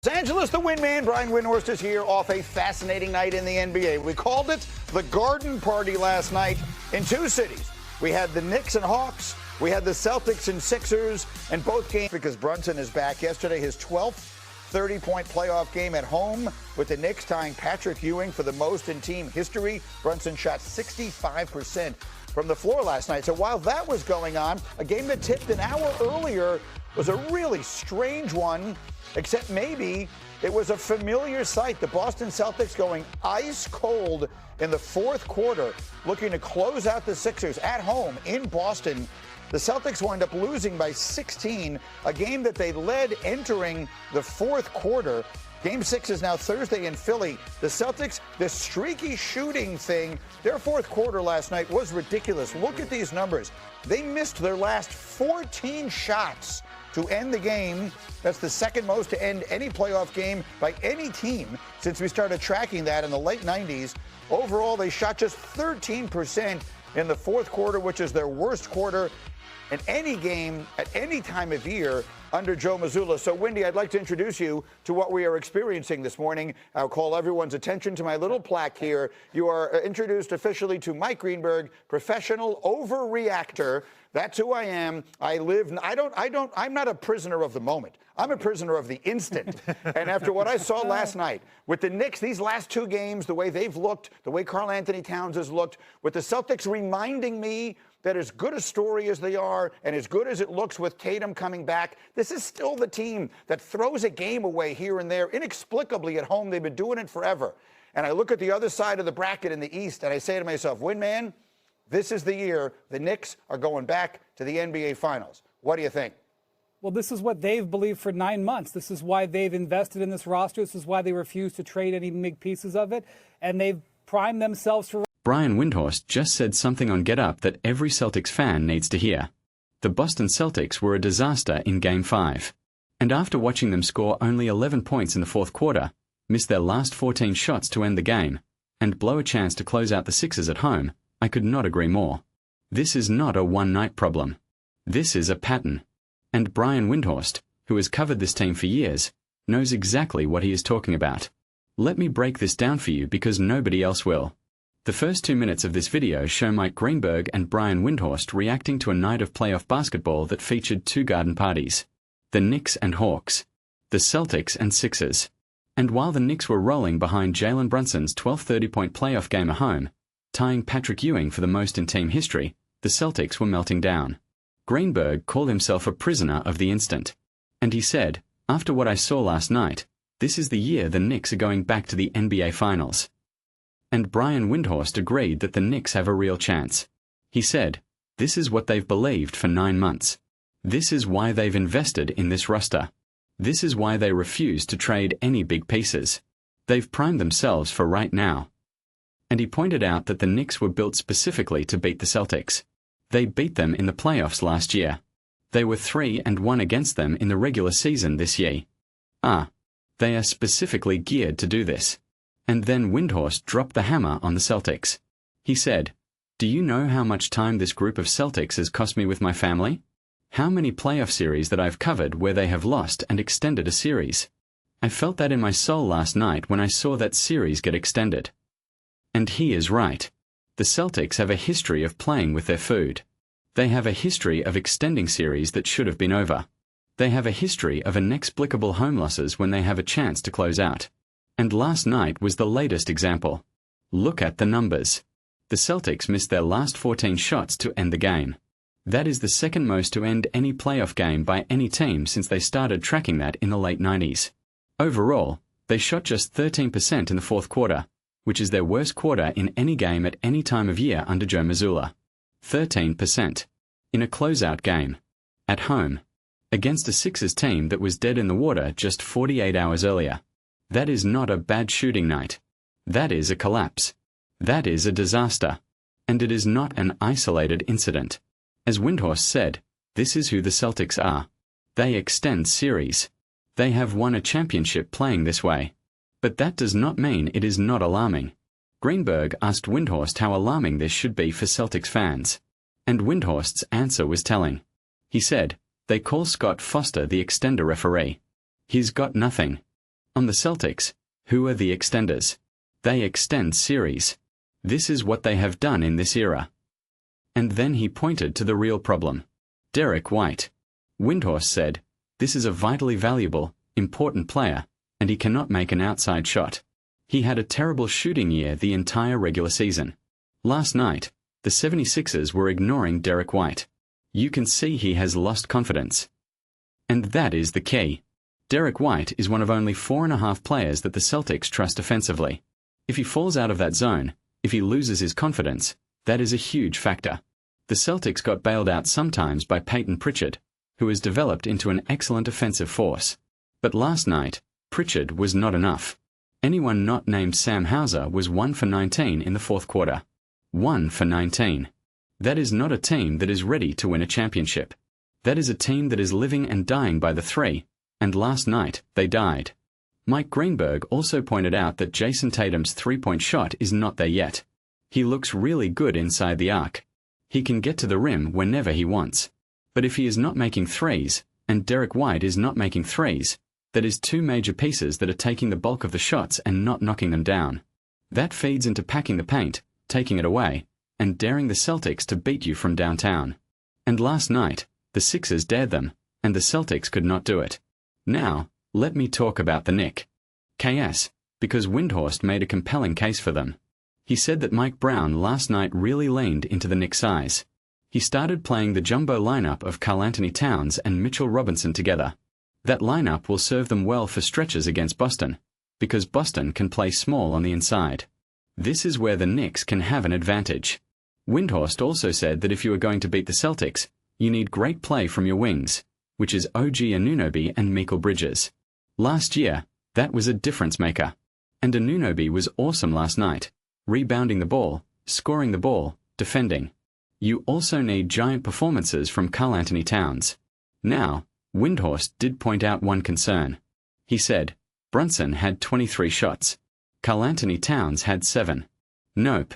Los Angeles, the Windman, Brian Windhorst is here off a fascinating night in the NBA. We called it the Garden Party last night in two cities. We had the Knicks and Hawks. We had the Celtics and Sixers, and both games because Brunson is back. Yesterday, his 12th 30-point playoff game at home with the Knicks tying Patrick Ewing for the most in team history. Brunson shot 65% from the floor last night. So while that was going on, a game that tipped an hour earlier was a really strange one, except maybe it was a familiar sight. The Boston Celtics going ice cold in the fourth quarter, looking to close out the Sixers at home in Boston. The Celtics wind up losing by 16, a game that they led entering the fourth quarter. Game 6 is now Thursday in Philly. The Celtics, this streaky shooting thing, their fourth quarter last night was ridiculous. Look at these numbers. They missed their last 14 shots to end the game. That's the second most to end any playoff game by any team since we started tracking that in the late 90s. Overall, they shot just 13% in the fourth quarter, which is their worst quarter in any game at any time of year under Joe Mazzulla. So, Wendy, I'd like to introduce you to what we are experiencing this morning. I'll call everyone's attention to my little plaque here. You are introduced officially to Mike Greenberg, professional overreactor. That's who I am. I'm not a prisoner of the moment. I'm a prisoner of the instant. And after what I saw last night with the Knicks, these last two games, the way they've looked, the way Karl Anthony Towns has looked, with the Celtics reminding me that as good a story as they are and as good as it looks with Tatum coming back, this is still the team that throws a game away here and there inexplicably at home. They've been doing it forever. And I look at the other side of the bracket in the East and I say to myself, Windman, this is the year the Knicks are going back to the NBA Finals. What do you think? Well, this is what they've believed for 9 months. This is why they've invested in this roster. This is why they refuse to trade any big pieces of it. And they've primed themselves for... Brian Windhorst just said something on Get Up that every Celtics fan needs to hear. The Boston Celtics were a disaster in Game 5. And after watching them score only 11 points in the fourth quarter, miss their last 14 shots to end the game, and blow a chance to close out the Sixers at home, I could not agree more. This is not a one-night problem. This is a pattern. And Brian Windhorst, who has covered this team for years, knows exactly what he is talking about. Let me break this down for you because nobody else will. The first 2 minutes of this video show Mike Greenberg and Brian Windhorst reacting to a night of playoff basketball that featured two garden parties. The Knicks and Hawks. The Celtics and Sixers. And while the Knicks were rolling behind Jalen Brunson's 12th 30-point playoff game at home, tying Patrick Ewing for the most in team history, the Celtics were melting down. Greenberg called himself a prisoner of the instant. And he said, after what I saw last night, this is the year the Knicks are going back to the NBA Finals. And Brian Windhorst agreed that the Knicks have a real chance. He said, this is what they've believed for 9 months. This is why they've invested in this roster. This is why they refuse to trade any big pieces. They've primed themselves for right now. And he pointed out that the Knicks were built specifically to beat the Celtics. They beat them in the playoffs last year. They were 3-1 against them in the regular season this year. They are specifically geared to do this. And then Windhorst dropped the hammer on the Celtics. He said, do you know how much time this group of Celtics has cost me with my family? How many playoff series that I've covered where they have lost and extended a series? I felt that in my soul last night when I saw that series get extended. And he is right. The Celtics have a history of playing with their food. They have a history of extending series that should have been over. They have a history of inexplicable home losses when they have a chance to close out. And last night was the latest example. Look at the numbers. The Celtics missed their last 14 shots to end the game. That is the second most to end any playoff game by any team since they started tracking that in the late 90s. Overall, they shot just 13% in the fourth quarter, which is their worst quarter in any game at any time of year under Joe Mazzulla. 13%. In a closeout game. At home. Against a Sixers team that was dead in the water just 48 hours earlier. That is not a bad shooting night. That is a collapse. That is a disaster. And it is not an isolated incident. As Windhorst said, this is who the Celtics are. They extend series. They have won a championship playing this way. But that does not mean it is not alarming. Greenberg asked Windhorst how alarming this should be for Celtics fans. And Windhorst's answer was telling. He said, they call Scott Foster the extender referee. He's got nothing. On the Celtics, who are the extenders? They extend series. This is what they have done in this era. And then he pointed to the real problem. Derek White. Windhorst said, "This is a vitally valuable, important player, and he cannot make an outside shot. He had a terrible shooting year the entire regular season. Last night, the 76ers were ignoring Derek White. You can see he has lost confidence. And that is the key. Derek White is one of only 4.5 players that the Celtics trust offensively. If he falls out of that zone, if he loses his confidence, that is a huge factor. The Celtics got bailed out sometimes by Peyton Pritchard, who has developed into an excellent offensive force. But last night, Pritchard was not enough. Anyone not named Sam Hauser was 1 for 19 in the fourth quarter. 1 for 19. That is not a team that is ready to win a championship. That is a team that is living and dying by the three, and last night, they died. Mike Greenberg also pointed out that Jason Tatum's three-point shot is not there yet. He looks really good inside the arc. He can get to the rim whenever he wants. But if he is not making threes, and Derek White is not making threes, that is two major pieces that are taking the bulk of the shots and not knocking them down. That feeds into packing the paint, taking it away, and daring the Celtics to beat you from downtown. And last night, the Sixers dared them, and the Celtics could not do it. Now, let me talk about the Knicks. Because Windhorst made a compelling case for them. He said that Mike Brown last night really leaned into the Knicks' size. He started playing the jumbo lineup of Karl-Anthony Towns and Mitchell Robinson together. That lineup will serve them well for stretches against Boston, because Boston can play small on the inside. This is where the Knicks can have an advantage. Windhorst also said that if you are going to beat the Celtics, you need great play from your wings, which is OG Anunoby and Mikal Bridges. Last year, that was a difference maker. And Anunoby was awesome last night, rebounding the ball, scoring the ball, defending. You also need giant performances from Karl-Anthony Towns. Now, Windhorst did point out one concern. He said, Brunson had 23 shots. Karl-Anthony Towns had 7. Nope.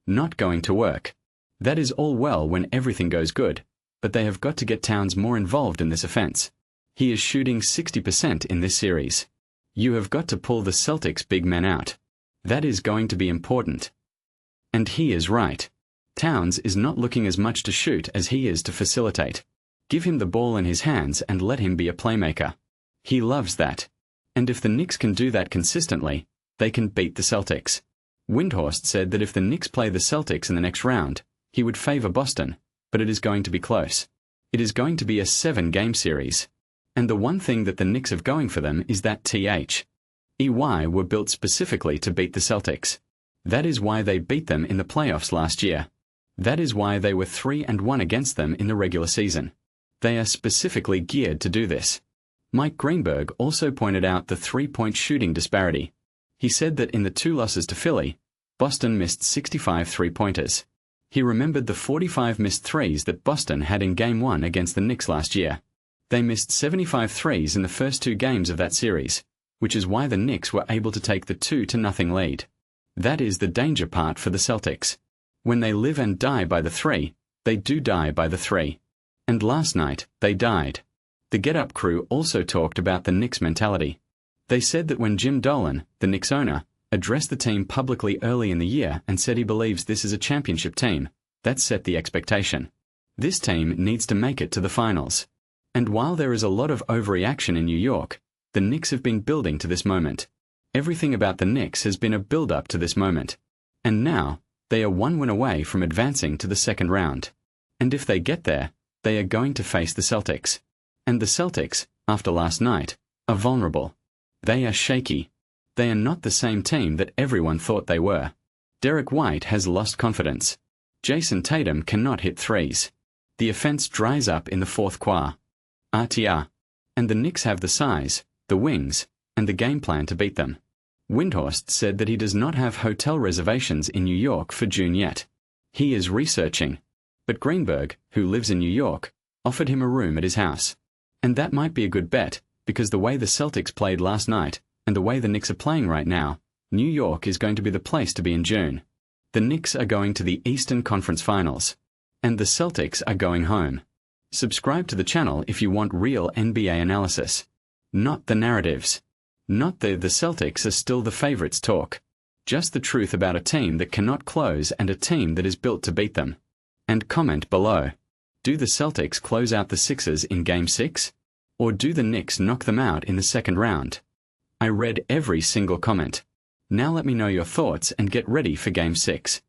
Not going to work. That is all well when everything goes good, but they have got to get Towns more involved in this offense. He is shooting 60% in this series. You have got to pull the Celtics' big men out. That is going to be important. And he is right. Towns is not looking as much to shoot as he is to facilitate. Give him the ball in his hands and let him be a playmaker. He loves that. And if the Knicks can do that consistently, they can beat the Celtics. Windhorst said that if the Knicks play the Celtics in the next round, he would favor Boston, but it is going to be close. It is going to be a 7-game series. And the one thing that the Knicks have going for them is that EY were built specifically to beat the Celtics. That is why they beat them in the playoffs last year. That is why they were 3-1 against them in the regular season. They are specifically geared to do this. Mike Greenberg also pointed out the three-point shooting disparity. He said that in the 2 losses to Philly, Boston missed 65 three-pointers. He remembered the 45 missed threes that Boston had in Game 1 against the Knicks last year. They missed 75 threes in the first 2 games of that series, which is why the Knicks were able to take the 2-0 lead. That is the danger part for the Celtics. When they live and die by the 3, they do die by the 3. And last night, they died. The Get Up crew also talked about the Knicks mentality. They said that when Jim Dolan, the Knicks owner, addressed the team publicly early in the year and said he believes this is a championship team, that set the expectation. This team needs to make it to the finals. And while there is a lot of overreaction in New York, the Knicks have been building to this moment. Everything about the Knicks has been a build-up to this moment. And now, they are 1 win away from advancing to the second round. And if they get there, they are going to face the Celtics. And the Celtics, after last night, are vulnerable. They are shaky. They are not the same team that everyone thought they were. Derek White has lost confidence. Jason Tatum cannot hit threes. The offense dries up in the fourth quarter. RTR. And the Knicks have the size, the wings, and the game plan to beat them. Windhorst said that he does not have hotel reservations in New York for June yet. He is researching. But Greenberg, who lives in New York, offered him a room at his house. And that might be a good bet, because the way the Celtics played last night, and the way the Knicks are playing right now, New York is going to be the place to be in June. The Knicks are going to the Eastern Conference Finals. And the Celtics are going home. Subscribe to the channel if you want real NBA analysis. Not the narratives. Not the Celtics are still the favorites talk. Just the truth about a team that cannot close and a team that is built to beat them. And comment below. Do the Celtics close out the Sixers in Game 6? Or do the Knicks knock them out in the second round? I read every single comment. Now let me know your thoughts and get ready for Game 6.